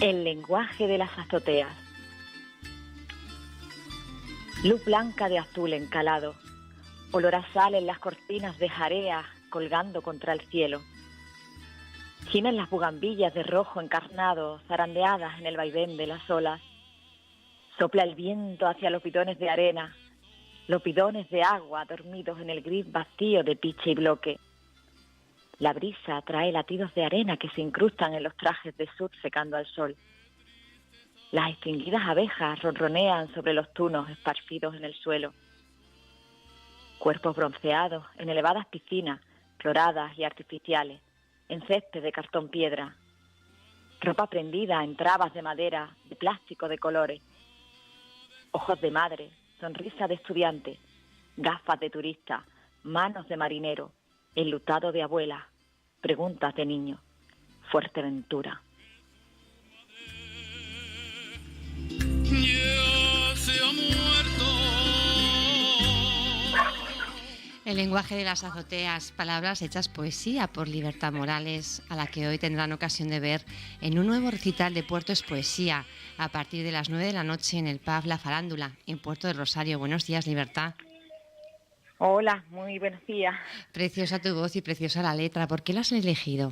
El lenguaje de las azoteas. Luz blanca de azul encalado, olor a sal en las cortinas de jarea colgando contra el cielo. Gimen las bugambillas de rojo encarnado, zarandeadas en el vaivén de las olas. Sopla el viento hacia los bidones de arena, los bidones de agua dormidos en el gris vacío de piche y bloque. La brisa trae latidos de arena que se incrustan en los trajes de sud secando al sol. Las extinguidas abejas ronronean sobre los tunos esparcidos en el suelo. Cuerpos bronceados en elevadas piscinas, cloradas y artificiales, en césped de cartón piedra. Ropa prendida en trabas de madera, de plástico de colores. Ojos de madre, sonrisa de estudiante, gafas de turista, manos de marinero, enlutado de abuela, preguntas de niño. Fuerteventura. Ya se ha muerto. El lenguaje de las azoteas, palabras hechas poesía por Libertad Morales, a la que hoy tendrán ocasión de ver en un nuevo recital de Puerto es Poesía, a partir de las 9 de la noche en el pub La Farándula, en Puerto del Rosario. Buenos días, Libertad. Hola, muy buenos días. Preciosa tu voz y preciosa la letra. ¿Por qué la has elegido?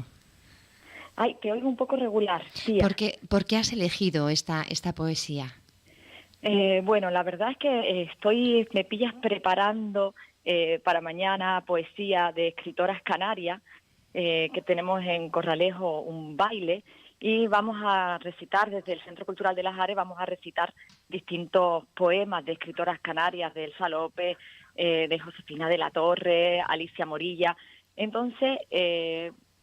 Ay, te oigo un poco regular, tía. ¿Por qué has elegido esta poesía? Bueno, la verdad es que me pillas preparando para mañana poesía de escritoras canarias, que tenemos en Corralejo un baile, y vamos a recitar desde el Centro Cultural de Las Ares, vamos a recitar distintos poemas de escritoras canarias, de Elsa López, de Josefina de la Torre, Alicia Morilla. Entonces,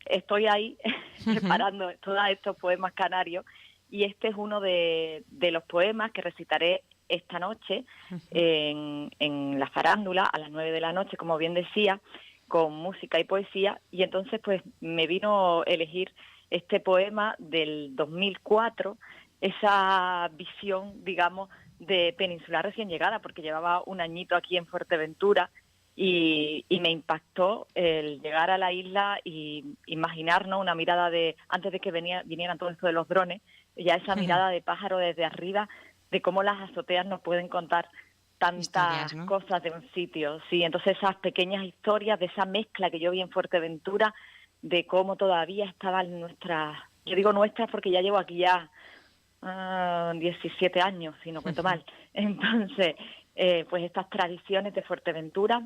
estoy ahí preparando todos estos poemas canarios, y este es uno de los poemas que recitaré esta noche en La Farándula a las 9 de la noche, como bien decía, con música y poesía. Y entonces pues me vino a elegir este poema del 2004, esa visión, digamos, de peninsular recién llegada, porque llevaba un añito aquí en Fuerteventura, y me impactó el llegar a la isla y imaginarnos una mirada de, antes de que vinieran todo esto de los drones, ya esa mirada de pájaro desde arriba, de cómo las azoteas nos pueden contar tantas historias, ¿no? cosas de un sitio. Sí, entonces esas pequeñas historias, de esa mezcla que yo vi en Fuerteventura, de cómo todavía estaban nuestras, yo digo nuestras porque ya llevo aquí ya 17 años, si no cuento mal. Entonces, pues estas tradiciones de Fuerteventura,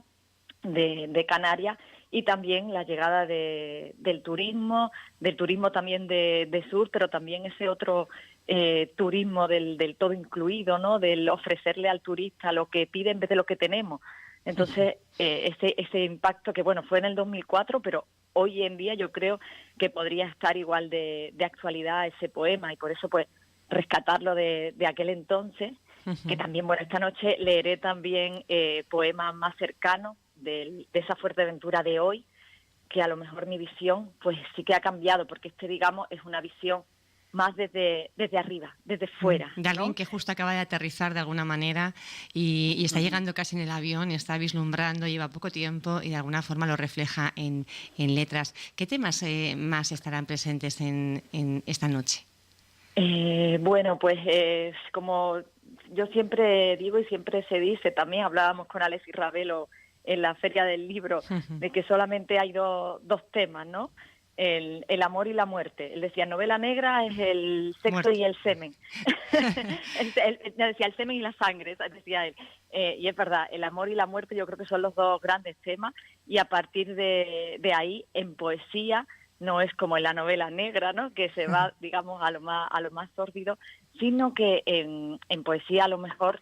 de Canarias, y también la llegada del turismo también de sur, pero también ese otro turismo del todo incluido, ¿no? Del ofrecerle al turista lo que pide en vez de lo que tenemos. Entonces, ese impacto que, bueno, fue en el 2004, pero hoy en día yo creo que podría estar igual de actualidad ese poema, y por eso, pues, rescatarlo de aquel entonces, que también, bueno, esta noche leeré también poemas más cercanos de esa Fuerteventura de hoy, que a lo mejor mi visión pues sí que ha cambiado, porque digamos, es una visión más desde arriba, desde fuera, de alguien, ¿no? que justo acaba de aterrizar de alguna manera y está llegando casi en el avión, y está vislumbrando, lleva poco tiempo y de alguna forma lo refleja en letras. ¿Qué temas más estarán presentes en esta noche? Bueno, pues como yo siempre digo y siempre se dice, también hablábamos con Alexis Ravelo en la Feria del Libro, de que solamente hay dos temas, ¿no? El amor y la muerte. Él decía, novela negra es el sexo Muerte. y el semen. Decía el semen y la sangre, decía él. Y es verdad, el amor y la muerte yo creo que son los dos grandes temas, y a partir de ahí, en poesía, no es como en la novela negra, ¿no? Que se va, digamos, a lo más sórdido, sino que en poesía a lo mejor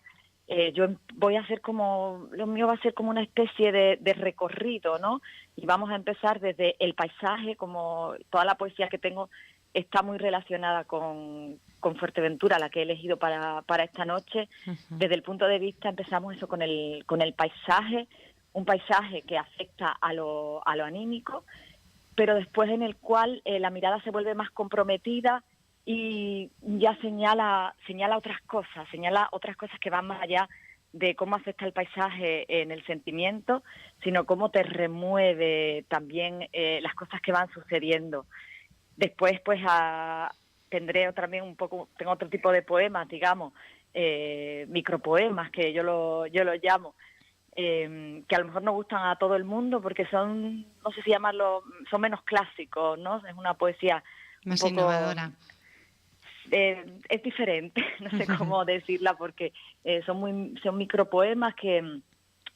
yo voy a hacer lo mío va a ser como una especie de recorrido, ¿no? Y vamos a empezar desde el paisaje, como toda la poesía que tengo está muy relacionada con Fuerteventura, la que he elegido para esta noche. Desde el punto de vista, empezamos eso con el paisaje, un paisaje que afecta a lo anímico, pero después en el cual la mirada se vuelve más comprometida y ya señala otras cosas que van más allá de cómo afecta el paisaje en el sentimiento, sino cómo te remueve también las cosas que van sucediendo. Después, pues, tendré también un poco, tengo otro tipo de poemas, digamos, micropoemas, que yo lo llamo, que a lo mejor no gustan a todo el mundo porque son, no sé si llamarlo, son menos clásicos, ¿no? Es una poesía un Más poco innovadora. es diferente, no sé cómo decirla, porque son micropoemas que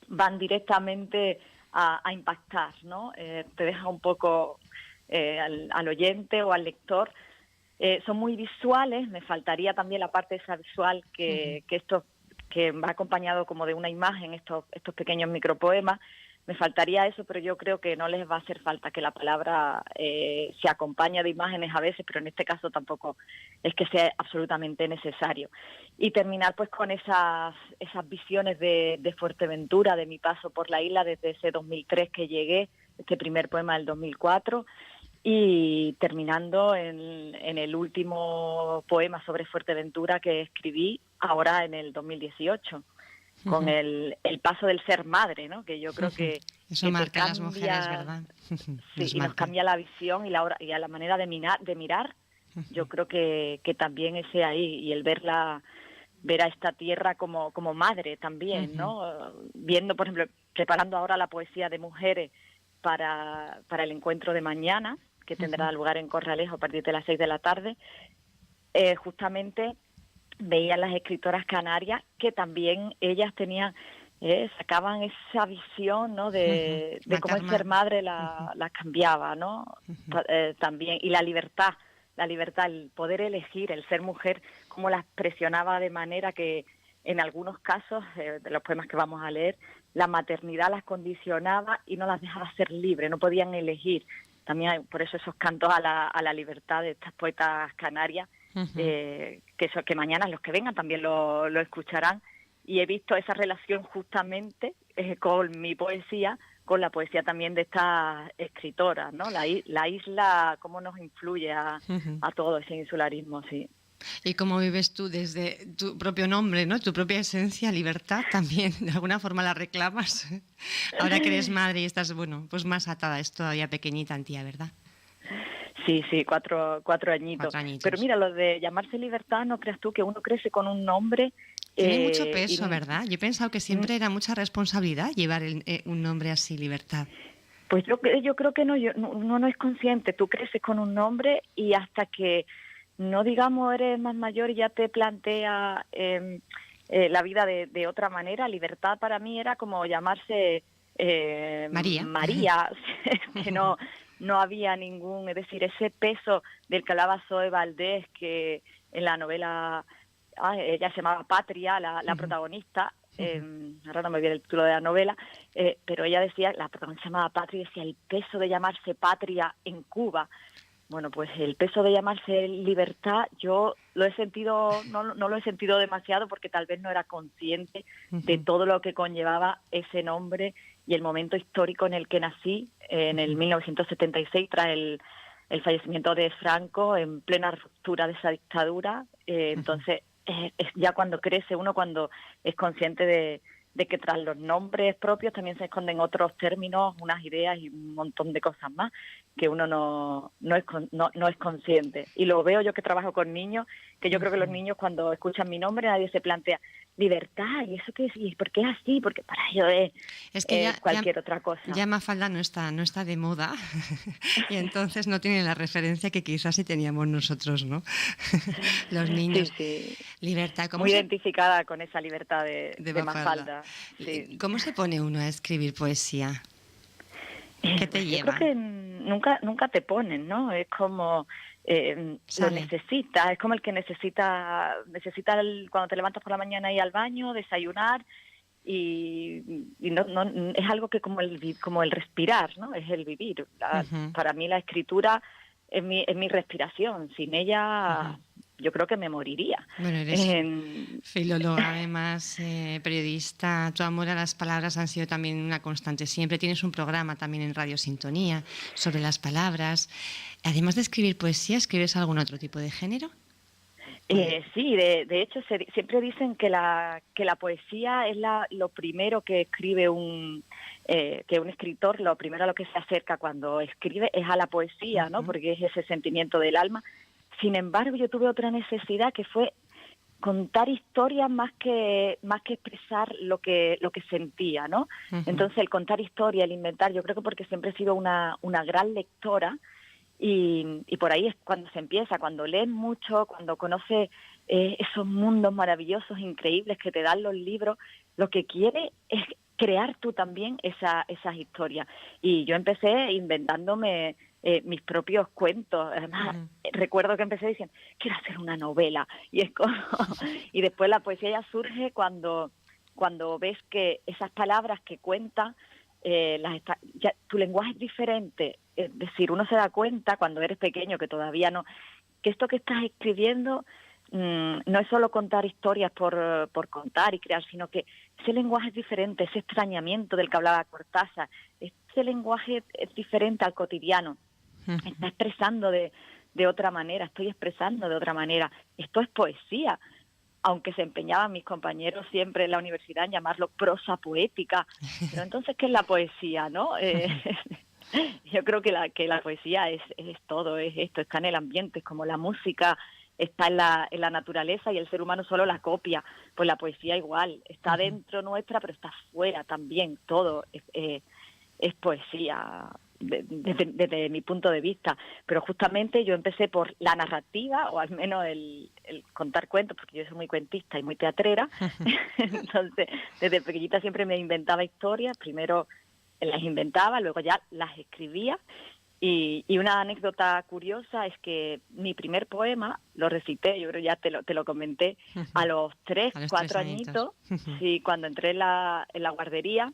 van directamente a impactar, ¿no? Te deja un poco al oyente o al lector. Son muy visuales, me faltaría también la parte esa visual que va acompañado como de una imagen, estos pequeños micropoemas. Me faltaría eso, pero yo creo que no les va a hacer falta, que la palabra se acompaña de imágenes a veces, pero en este caso tampoco es que sea absolutamente necesario. Y terminar pues con esas visiones de Fuerteventura, de mi paso por la isla desde ese 2003 que llegué, este primer poema del 2004, y terminando en el último poema sobre Fuerteventura que escribí ahora en el 2018. Con el paso del ser madre, ¿no? Que yo creo que eso que marca a las mujeres, ¿verdad? Sí, y nos cambia la visión y a la manera de mirar. Yo creo que también ese ahí, y el ver a esta tierra como madre también, ¿no? Viendo, por ejemplo, preparando ahora la poesía de mujeres para el encuentro de mañana, que tendrá lugar en Corralejo a partir de las 6 de la tarde, justamente veía las escritoras canarias que también ellas tenían, sacaban esa visión, ¿no? de cómo el ser madre las cambiaba, ¿no? También, y la libertad, el poder elegir, el ser mujer, cómo las presionaba de manera que en algunos casos, de los poemas que vamos a leer, la maternidad las condicionaba y no las dejaba ser libres, no podían elegir. También hay, por eso esos cantos a la libertad de estas poetas canarias, que mañana los que vengan también lo escucharán, y he visto esa relación justamente con mi poesía, con la poesía también de estas escritoras, ¿no? La isla, cómo nos influye a todo ese insularismo, sí. Y cómo vives tú desde tu propio nombre, ¿no? Tu propia esencia, libertad, también de alguna forma la reclamas. Ahora que eres madre y estás, bueno, pues más atada, es todavía pequeñita en ti, ¿verdad? Sí, 4 añitos. 4 añitos. Pero mira, lo de llamarse libertad, no creas tú que uno crece con un nombre. Tiene mucho peso, ¿verdad? Yo he pensado que siempre era mucha responsabilidad llevar un nombre así, libertad. Pues yo creo que uno no es consciente. Tú creces con un nombre y hasta que no, digamos, eres más mayor y ya te plantea la vida de otra manera. Libertad para mí era como llamarse María, que no había ningún, es decir, ese peso del que hablaba Zoe Valdés, que en la novela, ella se llamaba Patria, la protagonista, ahora no me viene el título de la novela, pero ella decía, la protagonista se llamaba Patria, y decía el peso de llamarse Patria en Cuba. Bueno, pues el peso de llamarse libertad, yo lo he sentido, no lo he sentido demasiado porque tal vez no era consciente de todo lo que conllevaba ese nombre y el momento histórico en el que nací, en el 1976, tras el fallecimiento de Franco, en plena ruptura de esa dictadura. Entonces, es ya cuando crece uno, cuando es consciente de que tras los nombres propios también se esconden otros términos, unas ideas y un montón de cosas más que uno no es consciente. Y lo veo yo que trabajo con niños, que yo creo que los niños cuando escuchan mi nombre nadie se plantea libertad, ¿y eso qué es? ¿Y por qué es así? Porque para ellos es que cualquier otra cosa. Ya Mafalda no está de moda y entonces no tiene la referencia que quizás sí teníamos nosotros, ¿no? Los niños. Sí. Libertad. Muy identificada con esa libertad de Mafalda. Sí. ¿Cómo se pone uno a escribir poesía? ¿Qué te lleva? Yo creo que nunca te ponen, ¿no? Es como lo necesitas, es como el que necesita cuando te levantas por la mañana ir al baño, desayunar, y no es algo que como el respirar, ¿no? Es el vivir. Para mí la escritura es mi respiración. Sin ella yo creo que me moriría. Bueno, eres filóloga, además, periodista. Tu amor a las palabras han sido también una constante. Siempre tienes un programa también en Radio Sintonía sobre las palabras. Además de escribir poesía, ¿escribes algún otro tipo de género? Sí, de hecho siempre dicen que la poesía es lo primero que escribe que un escritor, lo primero a lo que se acerca cuando escribe es a la poesía, ¿no? Porque es ese sentimiento del alma. Sin embargo, yo tuve otra necesidad que fue contar historias más que expresar lo que sentía, ¿no? Uh-huh. Entonces, el contar historias, el inventar, yo creo que porque siempre he sido una gran lectora y por ahí es cuando se empieza, cuando lees mucho, cuando conoces esos mundos maravillosos, increíbles que te dan los libros, lo que quieres es crear tú también esas historias. Y yo empecé inventándome mis propios cuentos. Además, recuerdo que empecé diciendo, quiero hacer una novela. Y es como y después la poesía ya surge cuando ves que esas palabras que cuentan, ya, tu lenguaje es diferente. Es decir, uno se da cuenta cuando eres pequeño, que todavía no, que esto que estás escribiendo no es solo contar historias por contar y crear, sino que ese lenguaje es diferente, ese extrañamiento del que hablaba Cortázar, ese lenguaje es diferente al cotidiano. Está expresando de otra manera, estoy expresando de otra manera. Esto es poesía, aunque se empeñaban mis compañeros siempre en la universidad en llamarlo prosa poética. Pero entonces, ¿qué es la poesía, no? Yo creo que la poesía es todo, es esto, está en el ambiente, es como la música está en la naturaleza y el ser humano solo la copia. Pues la poesía igual, está dentro nuestra, pero está fuera también, todo es poesía desde mi punto de vista. Pero justamente yo empecé por la narrativa, o al menos el contar cuentos, porque yo soy muy cuentista y muy teatrera. Entonces, desde pequeñita siempre me inventaba historias, primero las inventaba, luego ya las escribía. Y una anécdota curiosa es que mi primer poema lo recité, yo creo ya te lo comenté, a los 4 añitos. Sí, cuando entré en la guardería,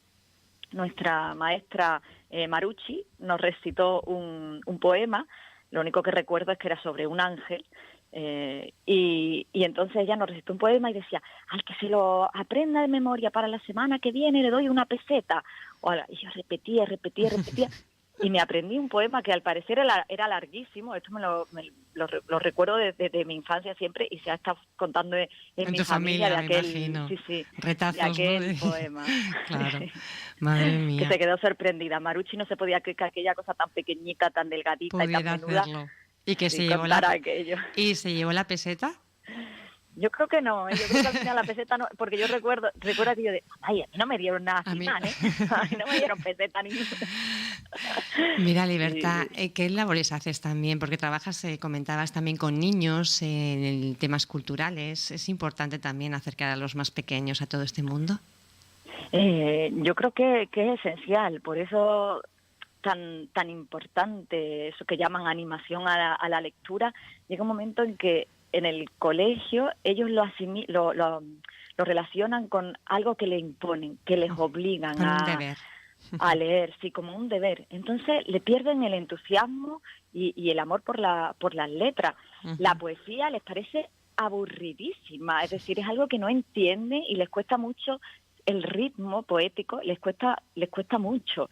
nuestra maestra Marucci nos recitó un poema. Lo único que recuerdo es que era sobre un ángel. Y entonces ella nos recitó un poema y decía, al que se lo aprenda de memoria para la semana que viene le doy una peseta. Y yo repetía y me aprendí un poema que al parecer era larguísimo. Esto me lo recuerdo desde mi infancia siempre, y se ha estado contando en mi familia de aquel, retazos, de aquel ¿no? poema. Claro, madre mía. Que se quedó sorprendida. Marucci no se podía creer que aquella cosa tan pequeñita, tan delgadita pudiera y tan menuda hacerlo. Y que se llevó la peseta. Yo creo que no, yo creo que al final la peseta no, porque yo recuerdo que yo a mí no me dieron nada así, a mí no me dieron peseta ni Mira, Libertad, ¿qué labores haces también? Porque trabajas, comentabas también con niños en temas culturales. ¿Es importante también acercar a los más pequeños a todo este mundo? Yo creo que es esencial, por eso tan importante eso que llaman animación a la lectura. Llega un momento en que en el colegio ellos lo relacionan con algo que le imponen, que les obligan a leer, sí, como un deber. Entonces le pierden el entusiasmo y el amor por las letras. La poesía les parece aburridísima, es decir, es algo que no entienden y les cuesta mucho. El ritmo poético les cuesta mucho,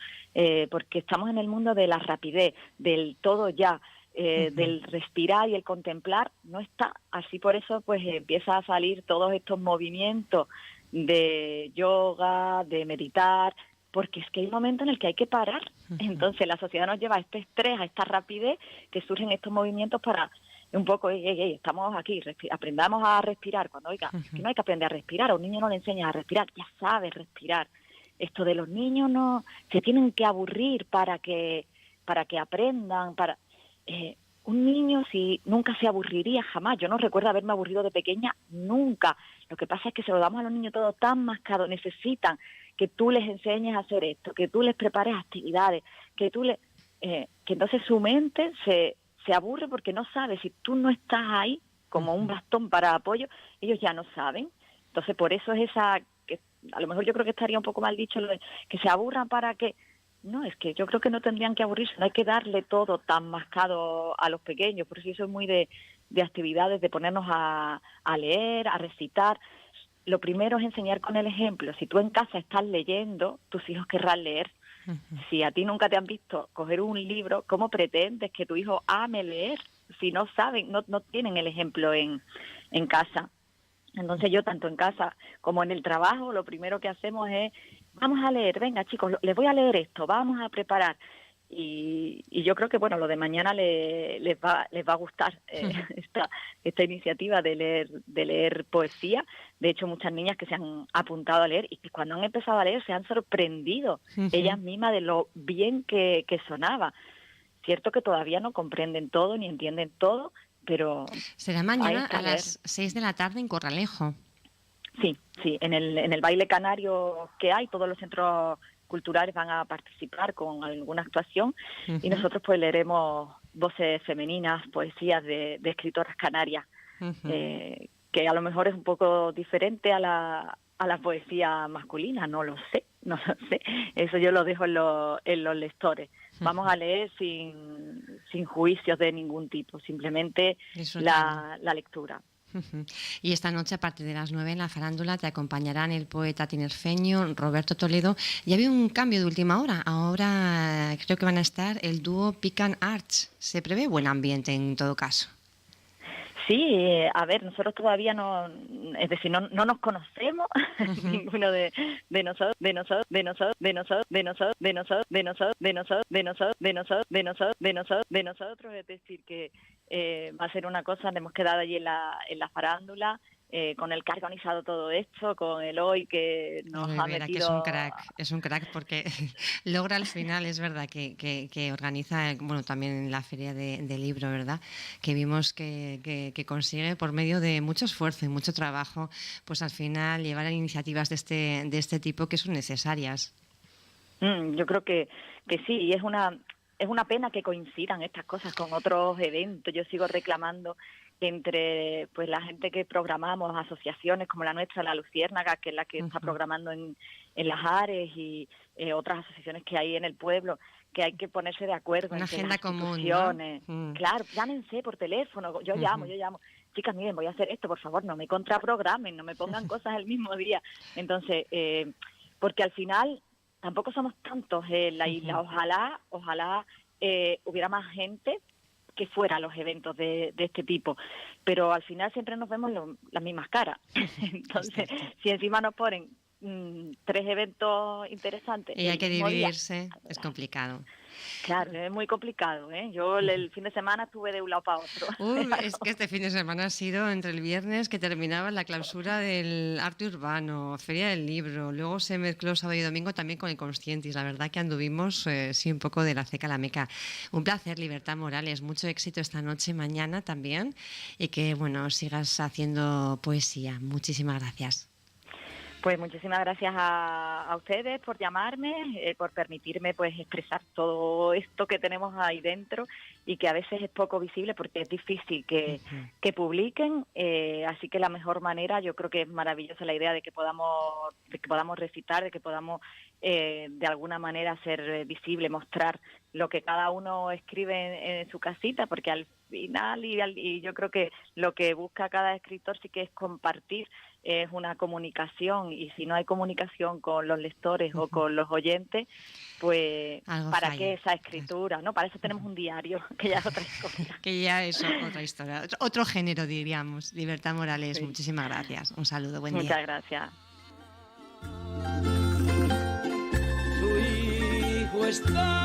porque estamos en el mundo de la rapidez, del todo ya. Del respirar y el contemplar no está. Así por eso pues empieza a salir todos estos movimientos de yoga, de meditar, porque es que hay un momento en el que hay que parar. Entonces la sociedad nos lleva a este estrés, a esta rapidez, que surgen estos movimientos para un poco, estamos aquí, aprendamos a respirar. Cuando que no hay que aprender a respirar, a un niño no le enseñas a respirar, ya sabe respirar. Esto de los niños no se tienen que aburrir para que aprendan, un niño nunca se aburriría jamás. Yo no recuerdo haberme aburrido de pequeña nunca. Lo que pasa es que se lo damos a los niños todo tan mascado. Necesitan que tú les enseñes a hacer esto, que tú les prepares actividades, que entonces su mente se aburre porque no sabe. Si tú no estás ahí como un bastón para apoyo, ellos ya no saben. Entonces por eso es que a lo mejor yo creo que estaría un poco mal dicho lo de que se aburran para que. No, es que yo creo que no tendrían que aburrirse, no hay que darle todo tan mascado a los pequeños. Por eso yo soy muy de actividades, de ponernos a leer, a recitar. Lo primero es enseñar con el ejemplo. Si tú en casa estás leyendo, tus hijos querrán leer. Si a ti nunca te han visto coger un libro, ¿cómo pretendes que tu hijo ame leer? Si no saben, no tienen el ejemplo en casa. Entonces yo, tanto en casa como en el trabajo, lo primero que hacemos es, vamos a leer, venga chicos, les voy a leer esto, vamos a preparar. y yo creo que bueno, lo de mañana les va a gustar esta iniciativa de leer poesía. De hecho, muchas niñas que se han apuntado a leer y que cuando han empezado a leer se han sorprendido ellas mismas de lo bien que sonaba. Cierto que todavía no comprenden todo ni entienden todo, pero será mañana a las 6 de la tarde en Corralejo. Sí, en el baile canario que hay, todos los centros culturales van a participar con alguna actuación y nosotros pues leeremos voces femeninas, poesías de escritoras canarias, que a lo mejor es un poco diferente a la poesía masculina, no lo sé, eso yo lo dejo en los lectores. Vamos a leer sin juicios de ningún tipo, simplemente la lectura. Y esta noche, a partir de las 9 en la farándula, te acompañarán el poeta tinerfeño Roberto Toledo. Ya había un cambio de última hora. Ahora creo que van a estar el dúo Pican Arts. ¿Se prevé buen ambiente en todo caso? Sí, a ver, nosotros todavía no nos conocemos, ninguno de nosotros, es decir, que va a ser una cosa, hemos quedado allí en la farándula, con el que ha organizado todo esto, con Eloy que nos ha metido... Que es un crack porque logra al final, es verdad, que organiza, bueno, también la feria de libro, ¿verdad? Que vimos que consigue por medio de mucho esfuerzo y mucho trabajo, pues al final llevar a iniciativas de este tipo que son necesarias. Yo creo que sí, y es una pena que coincidan estas cosas con otros eventos. Yo sigo reclamando que entre pues la gente que programamos, asociaciones como la nuestra, la Luciérnaga, que es la que está programando en Las Ares y otras asociaciones que hay en el pueblo, que hay que ponerse de acuerdo. Una agenda común, ¿no? Claro, llámense por teléfono, yo llamo. Chicas, miren, voy a hacer esto, por favor, no me contraprogramen, no me pongan cosas el mismo día. Entonces, porque al final tampoco somos tantos en la isla. Ojalá hubiera más gente que fuera a los eventos de este tipo, pero al final siempre nos vemos las mismas caras. Entonces, si encima nos ponen 3 eventos interesantes y hay que dividirse, es complicado. Claro, es muy complicado, ¿eh? Yo el fin de semana estuve de un lado para otro. Es que este fin de semana ha sido entre el viernes que terminaba la clausura del arte urbano, Feria del Libro, luego se mezcló sábado y domingo también con el Conscientis. La verdad que anduvimos sí un poco de la ceca a la meca. Un placer, Libertad Morales, mucho éxito esta noche, mañana también, y que bueno, sigas haciendo poesía. Muchísimas gracias. Pues muchísimas gracias a ustedes por llamarme, por permitirme pues expresar todo esto que tenemos ahí dentro y que a veces es poco visible porque es difícil que publiquen, así que la mejor manera, yo creo que es maravillosa la idea de que podamos recitar, de que podamos de alguna manera hacer visible, mostrar lo que cada uno escribe en su casita, porque al final y yo creo que lo que busca cada escritor sí que es compartir, es una comunicación, y si no hay comunicación con los lectores o con los oyentes, pues algo ¿para falla, qué esa escritura? claro. ¿No? Para eso tenemos un diario, que ya es otra historia. Que ya es otra historia, otro género diríamos. Libertad Morales, Sí. Muchísimas gracias. Un saludo, buen día. Muchas gracias. Tu hijo está